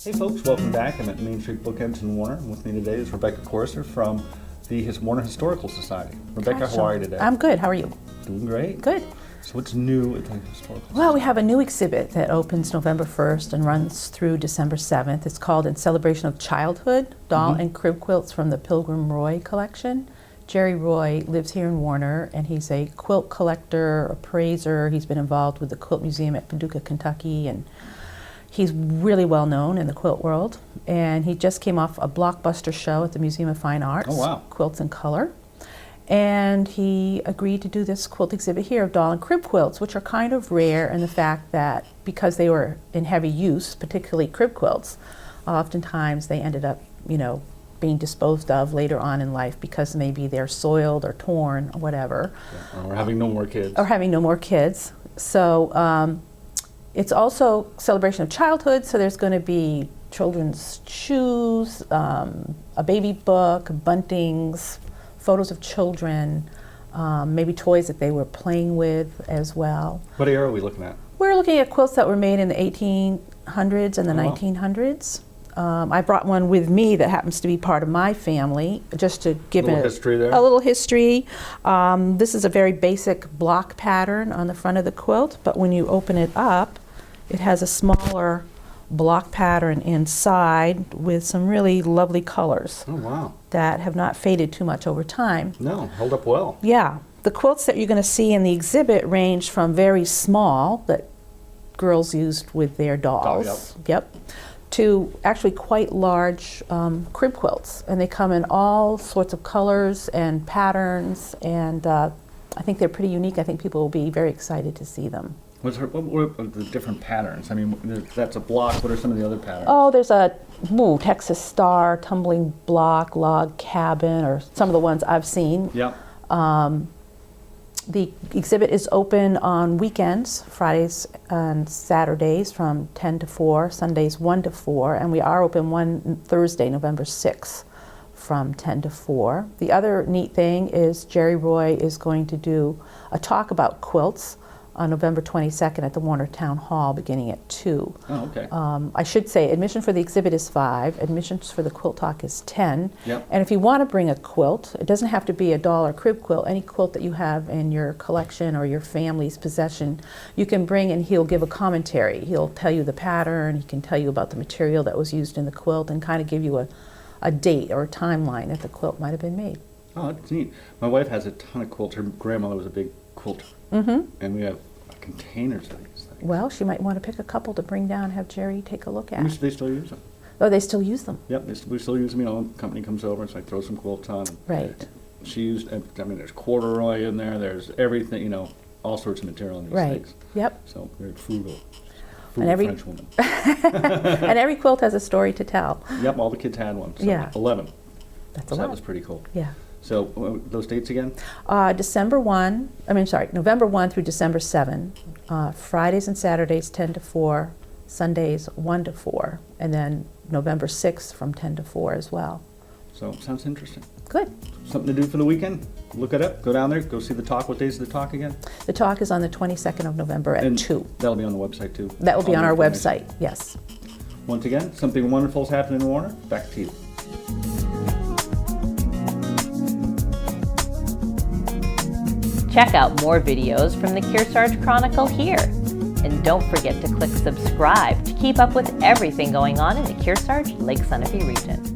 Hey folks, welcome back. I'm at Main Street Bookends in Warner. With me today is Rebecca Corser from the Warner Historical Society. Rebecca, how are you today? I'm good. How are you? Doing great. Good. So what's new at the Historical Society? Well, we have a new exhibit that opens November 1st and runs through December 7th. It's called In Celebration of Childhood, Doll and Crib Quilts from the Pilgrim Roy collection. Jerry Roy lives here in Warner, and he's a quilt collector, appraiser. He's been involved with the Quilt Museum at Paducah, Kentucky, and he's really well known in the quilt world. And he just came off a blockbuster show at the Museum of Fine Arts, Quilts in Color. And he agreed to do this quilt exhibit here of doll and crib quilts, which are kind of rare in the fact that because they were in heavy use, particularly crib quilts, oftentimes they ended up, being disposed of later on in life because maybe they're soiled or torn or whatever. Or having no more kids. So it's also celebration of childhood, so there's going to be children's shoes, a baby book, buntings, photos of children, maybe toys that they were playing with as well. What era are we looking at? We're looking at quilts that were made in the 1800s and the 1900s. I brought one with me that happens to be part of my family, just to give a little history. This is a very basic block pattern on the front of the quilt, but when you open it up, it has a smaller block pattern inside with some really lovely colors. Oh, wow. That have not faded too much over time. No, held up well. Yeah. The quilts that you're going to see in the exhibit range from very small, that girls used with their dolls, to actually quite large crib quilts. And they come in all sorts of colors and patterns, and I think they're pretty unique. I think people will be very excited to see them. What are the different patterns? I mean, that's a block. What are some of the other patterns? Oh, there's a Texas Star, tumbling block, log cabin, or some of the ones I've seen. Yep. The exhibit is open on weekends, Fridays and Saturdays from 10 to 4, Sundays 1 to 4, and we are open one Thursday, November 6th, from 10 to 4. The other neat thing is Jerry Roy is going to do a talk about quilts on November 22nd at the Warner Town Hall beginning at 2. Oh, okay. I should say admission for the exhibit is $5, admissions for the quilt talk is $10. Yep. And if you want to bring a quilt, it doesn't have to be a doll or crib quilt, any quilt that you have in your collection or your family's possession, you can bring, and he'll give a commentary. He'll tell you the pattern, he can tell you about the material that was used in the quilt, and kind of give you a date or a timeline that the quilt might have been made. Oh, that's neat. My wife has a ton of quilts. Her grandmother was a big quilter. And we have containers of these things. Well, she might want to pick a couple to bring down and have Jerry take a look at. They still use them. Oh, they still use them? Yep, we still use them. Company comes over, it's like throw some quilts on. Right. She used, there's corduroy in there, there's everything, all sorts of material in these things. Yep. So very frugal. And every French woman. and every quilt has a story to tell. Yep, all the kids had one. So Yeah. 11. That's So a lot. that was pretty cool. Yeah. So those dates again? November 1 through December 7. Fridays and Saturdays 10 to 4, Sundays 1 to 4, and then November 6th from 10 to 4 as well. So sounds interesting. Good. Something to do for the weekend? Look it up, go down there, go see the talk. What days is the talk again? The talk is on the 22nd of November at 2. That'll be on the website too. That will be All on the our information. website, yes. Once again, something wonderful is happening in Warner. Back to you. Check out more videos from the Kearsarge Chronicle here. And don't forget to click subscribe to keep up with everything going on in the Kearsarge Lake Sunapee region.